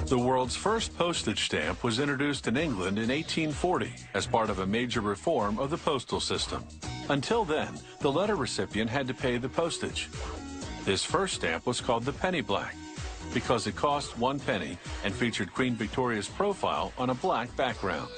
The world's first postage stamp was introduced in England in 1840 as part of a major reform of the postal system. Until then, the letter recipient had to pay the postage. This first stamp was called the penny black because it cost 1 penny and featured Queen Victoria's profile on a black background.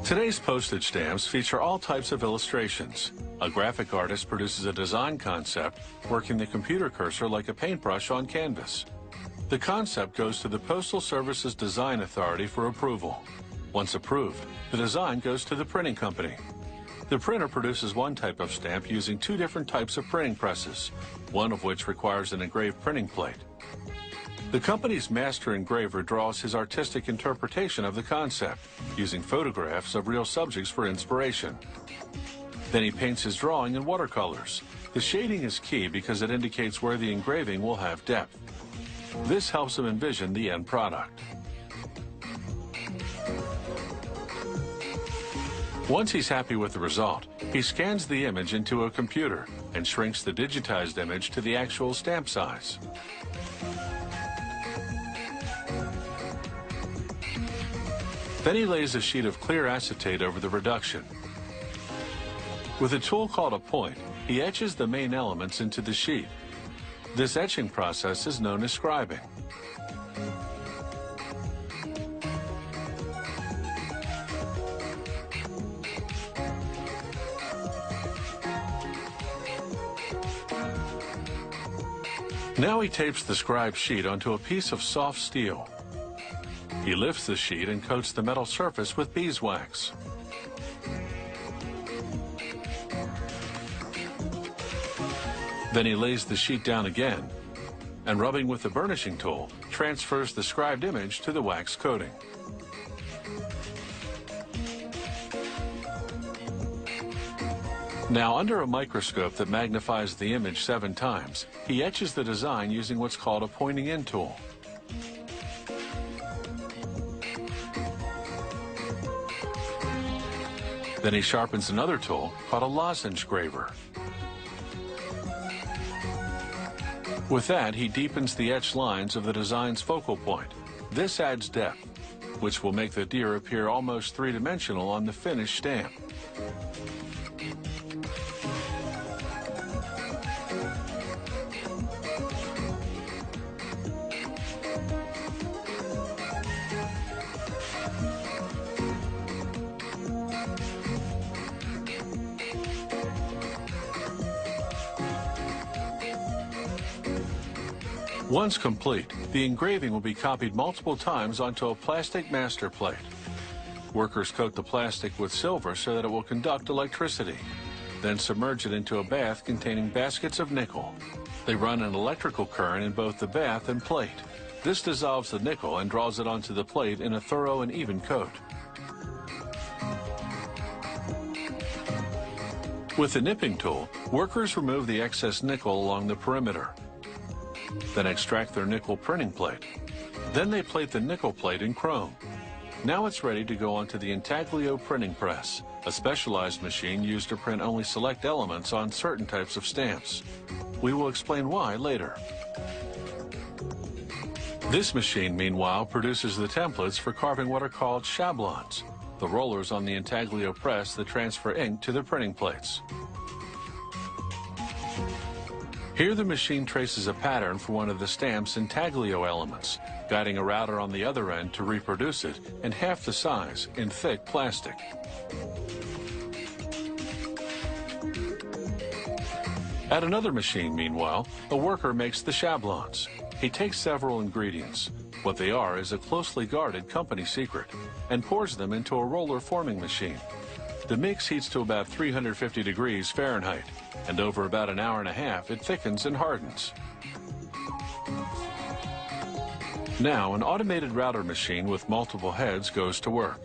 Today's postage stamps feature all types of illustrations. A graphic artist produces a design concept, working the computer cursor like a paintbrush on canvas. The concept goes to the Postal Service's Design Authority for approval. Once approved, the design goes to the printing company. The printer produces one type of stamp using 2 different types of printing presses, one of which requires an engraved printing plate. The company's master engraver draws his artistic interpretation of the concept, using photographs of real subjects for inspiration. Then he paints his drawing in watercolors. The shading is key because it indicates where the engraving will have depth. This helps him envision the end product. Once he's happy with the result, he scans the image into a computer and shrinks the digitized image to the actual stamp size. Then he lays a sheet of clear acetate over the reduction. With a tool called a point, he etches the main elements into the sheet. This etching process is known as scribing. Now he tapes the scribed sheet onto a piece of soft steel. He lifts the sheet and coats the metal surface with beeswax. Then he lays the sheet down again, and rubbing with the burnishing tool, transfers the scribed image to the wax coating. Now, under a microscope that magnifies the image 7 times, he etches the design using what's called a pointing in tool. Then he sharpens another tool called a lozenge graver. With that, he deepens the etched lines of the design's focal point. This adds depth, which will make the deer appear almost 3-dimensional on the finished stamp. Once complete, the engraving will be copied multiple times onto a plastic master plate. Workers coat the plastic with silver so that it will conduct electricity, then submerge it into a bath containing baskets of nickel. They run an electrical current in both the bath and plate. This dissolves the nickel and draws it onto the plate in a thorough and even coat. With the nipping tool, workers remove the excess nickel along the perimeter, then extract their nickel printing plate. Then they plate the nickel plate in chrome. Now it's ready to go onto the intaglio printing press, a specialized machine used to print only select elements on certain types of stamps. We will explain why later. This machine, meanwhile, produces the templates for carving what are called shablons, the rollers on the intaglio press that transfer ink to the printing plates. Here the machine traces a pattern for one of the stamp's intaglio elements, guiding a router on the other end to reproduce it in half the size in thick plastic. At another machine, meanwhile, a worker makes the shablons. He takes several ingredients. What they are is a closely guarded company secret, and pours them into a roller forming machine. The mix heats to about 350 degrees Fahrenheit, and over about an hour and a half, it thickens and hardens. Now, an automated router machine with multiple heads goes to work.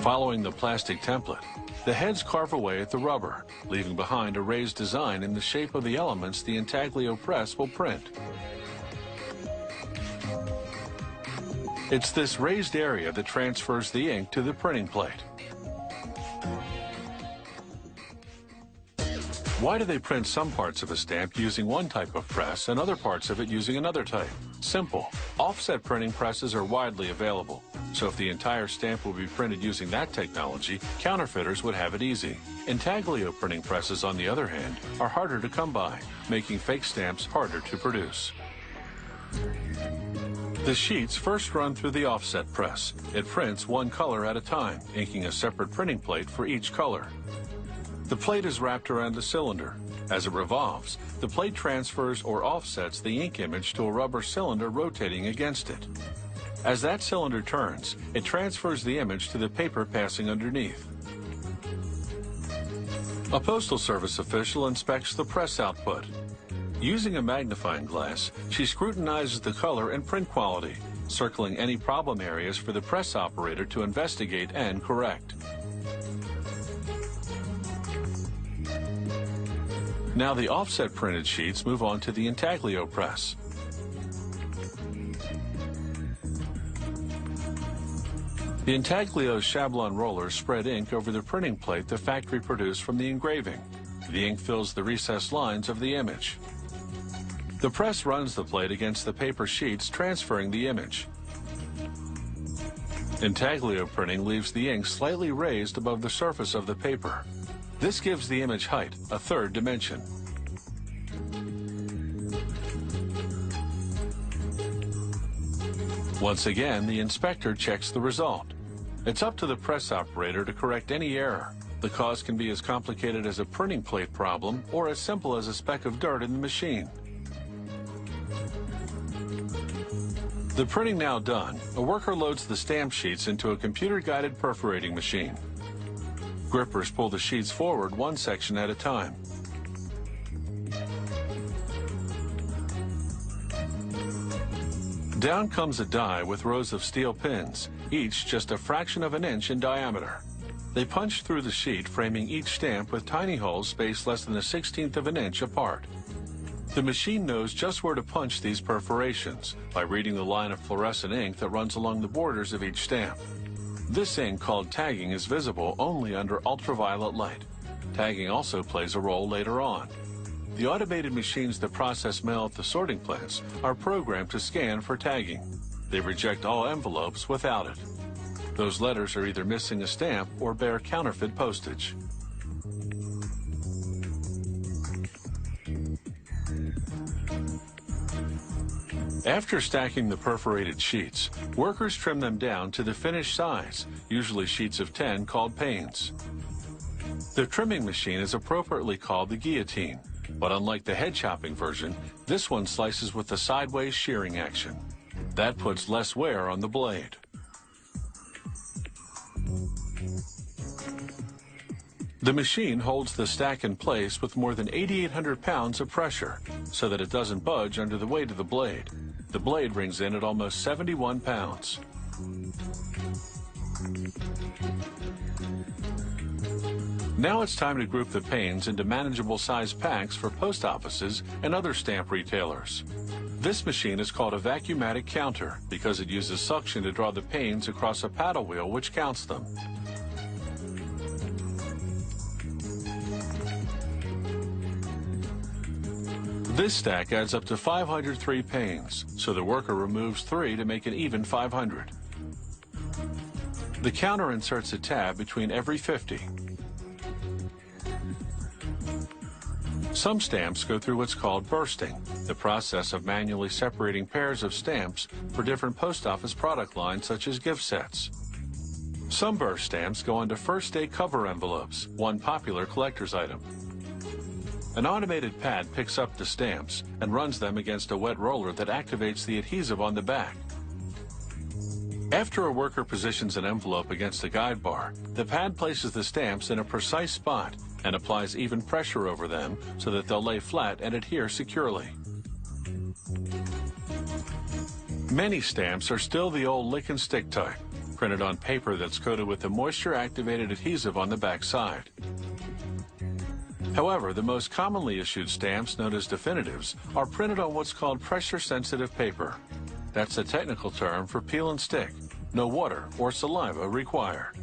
Following the plastic template, the heads carve away at the rubber, leaving behind a raised design in the shape of the elements the intaglio press will print. It's this raised area that transfers the ink to the printing plate. Why do they print some parts of a stamp using one type of press and other parts of it using another type? Simple. Offset printing presses are widely available. So if the entire stamp will be printed using that technology, counterfeiters would have it easy. Intaglio printing presses, on the other hand, are harder to come by, making fake stamps harder to produce. The sheets first run through the offset press. It prints one color at a time, inking a separate printing plate for each color. The plate is wrapped around the cylinder. As it revolves, the plate transfers or offsets the ink image to a rubber cylinder rotating against it. As that cylinder turns, it transfers the image to the paper passing underneath. A Postal Service official inspects the press output. Using a magnifying glass, she scrutinizes the color and print quality, circling any problem areas for the press operator to investigate and correct. Now the offset printed sheets move on to the intaglio press. The intaglio Shablon rollers spread ink over the printing plate the factory produced from the engraving. The ink fills the recessed lines of the image. The press runs the plate against the paper sheets, transferring the image. Intaglio printing leaves the ink slightly raised above the surface of the paper. This gives the image height, a third dimension. Once again, the inspector checks the result. It's up to the press operator to correct any error. The cause can be as complicated as a printing plate problem or as simple as a speck of dirt in the machine. The printing now done, a worker loads the stamp sheets into a computer-guided perforating machine. Grippers pull the sheets forward one section at a time. Down comes a die with rows of steel pins, each just a fraction of an inch in diameter. They punch through the sheet, framing each stamp with tiny holes spaced less than a 1/16 of an inch apart. The machine knows just where to punch these perforations by reading the line of fluorescent ink that runs along the borders of each stamp. This ink, called tagging, is visible only under ultraviolet light. Tagging also plays a role later on. The automated machines that process mail at the sorting plants are programmed to scan for tagging. They reject all envelopes without it. Those letters are either missing a stamp or bear counterfeit postage. After stacking the perforated sheets, workers trim them down to the finished size, usually sheets of 10 called panes. The trimming machine is appropriately called the guillotine, but unlike the head chopping version, this one slices with the sideways shearing action. That puts less wear on the blade. The machine holds the stack in place with more than 8,800 pounds of pressure so that it doesn't budge under the weight of the blade. The blade rings in at almost 71 pounds. Now it's time to group the panes into manageable size packs for post offices and other stamp retailers. This machine is called a vacuumatic counter because it uses suction to draw the panes across a paddle wheel which counts them. This stack adds up to 503 panes, so the worker removes 3 to make an even 500. The counter inserts a tab between every 50. Some stamps go through what's called bursting, the process of manually separating pairs of stamps for different post office product lines such as gift sets. Some burst stamps go into first day cover envelopes, one popular collector's item. An automated pad picks up the stamps and runs them against a wet roller that activates the adhesive on the back. After a worker positions an envelope against a guide bar, the pad places the stamps in a precise spot and applies even pressure over them so that they'll lay flat and adhere securely. Many stamps are still the old lick and stick type, printed on paper that's coated with a moisture-activated adhesive on the back side. However, the most commonly issued stamps, known as definitives, are printed on what's called pressure-sensitive paper. That's a technical term for peel and stick. No water or saliva required.